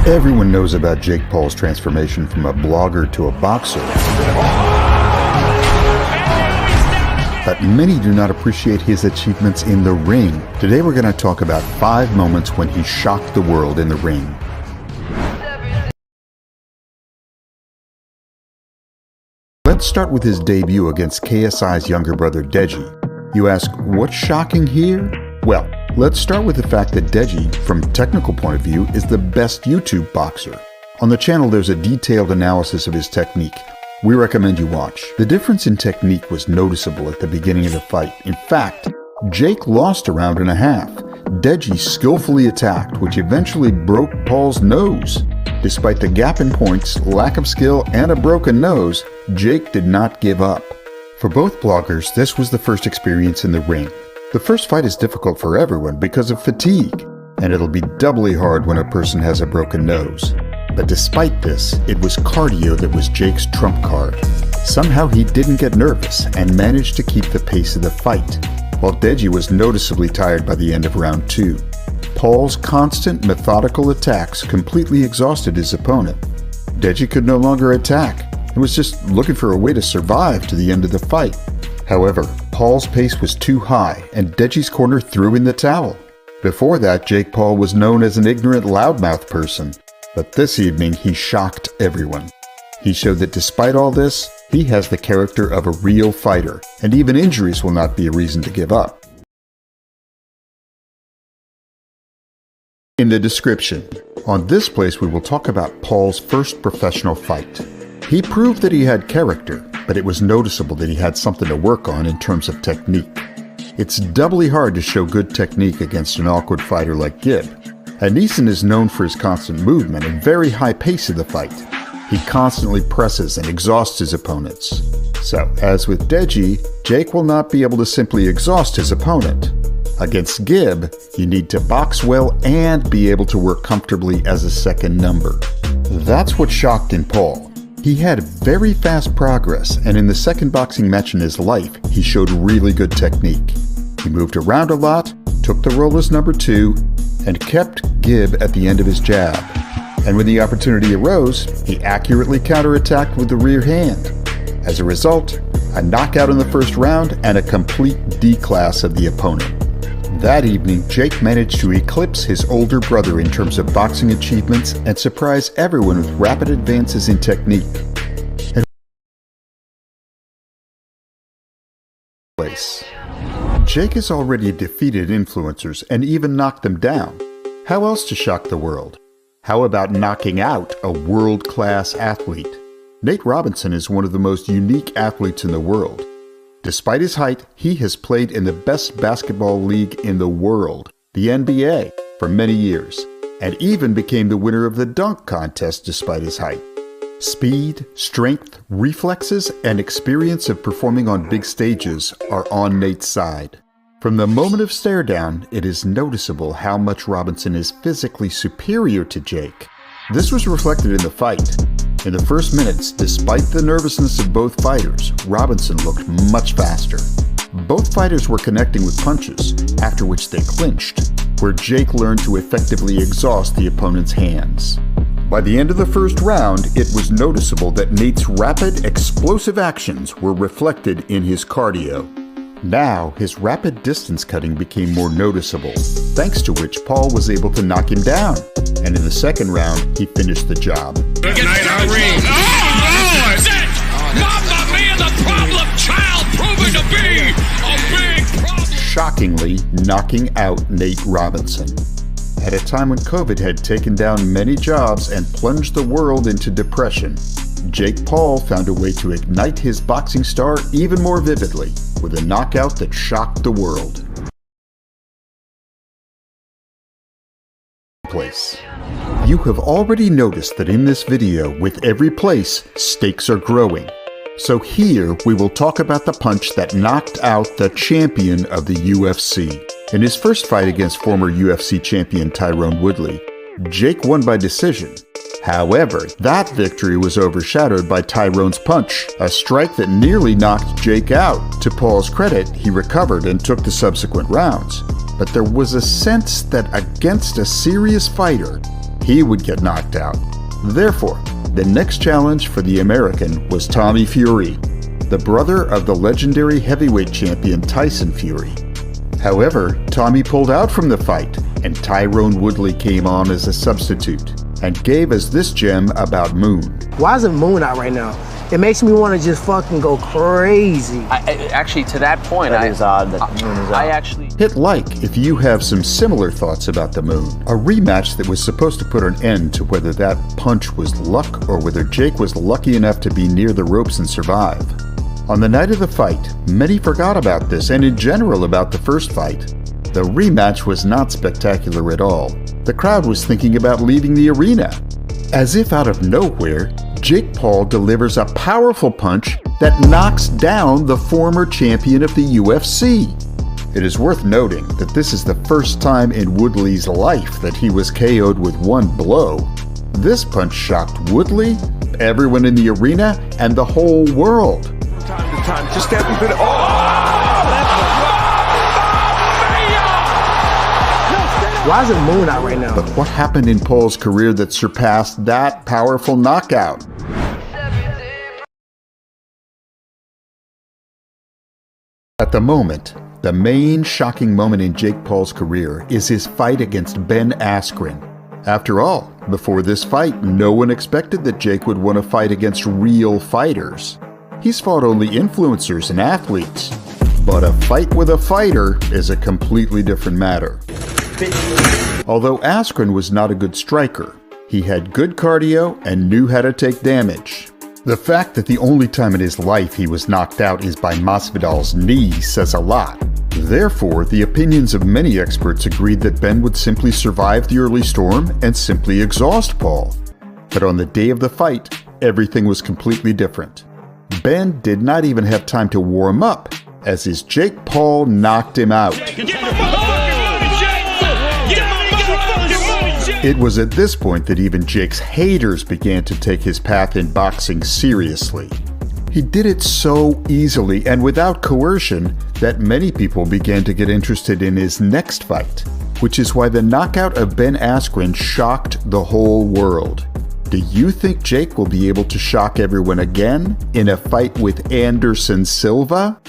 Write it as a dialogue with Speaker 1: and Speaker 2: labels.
Speaker 1: Everyone knows about Jake Paul's transformation from a blogger to a boxer. But many do not appreciate his achievements in the ring. Today we're going to talk about 5 moments when he shocked the world in the ring. Let's start with his debut against KSI's younger brother Deji. You ask, what's shocking here? Well, let's start with the fact that Deji, from a technical point of view, is the best YouTube boxer. On the channel there's a detailed analysis of his technique. We recommend you watch. The difference in technique was noticeable at the beginning of the fight. In fact, Jake lost a round and a half. Deji skillfully attacked, which eventually broke Paul's nose. Despite the gap in points, lack of skill, and a broken nose, Jake did not give up. For both bloggers, this was the first experience in the ring. The first fight is difficult for everyone because of fatigue, and it'll be doubly hard when a person has a broken nose. But despite this, it was cardio that was Jake's trump card. Somehow he didn't get nervous and managed to keep the pace of the fight, while Deji was noticeably tired by the end of round 2. Paul's constant, methodical attacks completely exhausted his opponent. Deji could no longer attack and was just looking for a way to survive to the end of the fight. However, Paul's pace was too high and Deji's corner threw in the towel. Before that, Jake Paul was known as an ignorant loudmouth person, but this evening he shocked everyone. He showed that despite all this, he has the character of a real fighter, and even injuries will not be a reason to give up. In the description, on this place we will talk about Paul's first professional fight. He proved that he had character, but it was noticeable that he had something to work on in terms of technique. It's doubly hard to show good technique against an awkward fighter like Gibb, and Neeson is known for his constant movement and very high pace of the fight. He constantly presses and exhausts his opponents. So, as with Deji, Jake will not be able to simply exhaust his opponent. Against Gibb, you need to box well and be able to work comfortably as a second number. That's what shocked in Paul. He had very fast progress, and in the second boxing match in his life, he showed really good technique. He moved around a lot, took the role as number 2, and kept Gibb at the end of his jab. And when the opportunity arose, he accurately counterattacked with the rear hand. As a result, a knockout in the first round and a complete D-class of the opponent. That evening, Jake managed to eclipse his older brother in terms of boxing achievements and surprise everyone with rapid advances in technique. Jake has already defeated influencers and even knocked them down. How else to shock the world? How about knocking out a world-class athlete? Nate Robinson is one of the most unique athletes in the world. Despite his height, he has played in the best basketball league in the world, the NBA, for many years, and even became the winner of the dunk contest despite his height. Speed, strength, reflexes, and experience of performing on big stages are on Nate's side. From the moment of stare down, it is noticeable how much Robinson is physically superior to Jake. This was reflected in the fight. In the first minutes, despite the nervousness of both fighters, Robinson looked much faster. Both fighters were connecting with punches, after which they clinched, where Jake learned to effectively exhaust the opponent's hands. By the end of the first round, it was noticeable that Nate's rapid, explosive actions were reflected in his cardio. Now, his rapid distance cutting became more noticeable, thanks to which Paul was able to knock him down, and in the second round, he finished the job.
Speaker 2: Good night, Irene. Oh, Lord! Mamma mia, the problem child proving to be a big problem!
Speaker 1: Shockingly knocking out Nate Robinson. At a time when COVID had taken down many jobs and plunged the world into depression, Jake Paul found a way to ignite his boxing star even more vividly, with a knockout that shocked the world. You have already noticed that in this video, with every place, stakes are growing. So here we will talk about the punch that knocked out the champion of the UFC. In his first fight against former UFC champion Tyron Woodley, Jake won by decision. However, that victory was overshadowed by Tyron's punch, a strike that nearly knocked Jake out. To Paul's credit, he recovered and took the subsequent rounds. But there was a sense that against a serious fighter, he would get knocked out. Therefore, the next challenge for the American was Tommy Fury, the brother of the legendary heavyweight champion Tyson Fury. However, Tommy pulled out from the fight, and Tyrone Woodley came on as a substitute and gave us this gem about Moon.
Speaker 3: Why isn't Moon out right now? It makes me want to just fucking go crazy.
Speaker 4: Actually, to that point,
Speaker 5: that is odd that Moon is out.
Speaker 4: I actually
Speaker 1: Hit like if you have some similar thoughts about the Moon. A rematch that was supposed to put an end to whether that punch was luck or whether Jake was lucky enough to be near the ropes and survive. On the night of the fight, many forgot about this and in general about the first fight. The rematch was not spectacular at all. The crowd was thinking about leaving the arena. As if out of nowhere, Jake Paul delivers a powerful punch that knocks down the former champion of the UFC. It is worth noting that this is the first time in Woodley's life that he was KO'd with one blow. This punch shocked Woodley, everyone in the arena, and the whole world.
Speaker 6: Time to time, just getting a bit of...
Speaker 3: Why isn't Moon out right now?
Speaker 1: But what happened in Paul's career that surpassed that powerful knockout? At the moment, the main shocking moment in Jake Paul's career is his fight against Ben Askren. After all, before this fight, no one expected that Jake would want to fight against real fighters. He's fought only influencers and athletes. But a fight with a fighter is a completely different matter. Although Askren was not a good striker, he had good cardio and knew how to take damage. The fact that the only time in his life he was knocked out is by Masvidal's knee says a lot. Therefore, the opinions of many experts agreed that Ben would simply survive the early storm and simply exhaust Paul. But on the day of the fight, everything was completely different. Ben did not even have time to warm up, as his Jake Paul knocked him out. It was at this point that even Jake's haters began to take his path in boxing seriously. He did it so easily and without coercion that many people began to get interested in his next fight, which is why the knockout of Ben Askren shocked the whole world. Do you think Jake will be able to shock everyone again in a fight with Anderson Silva?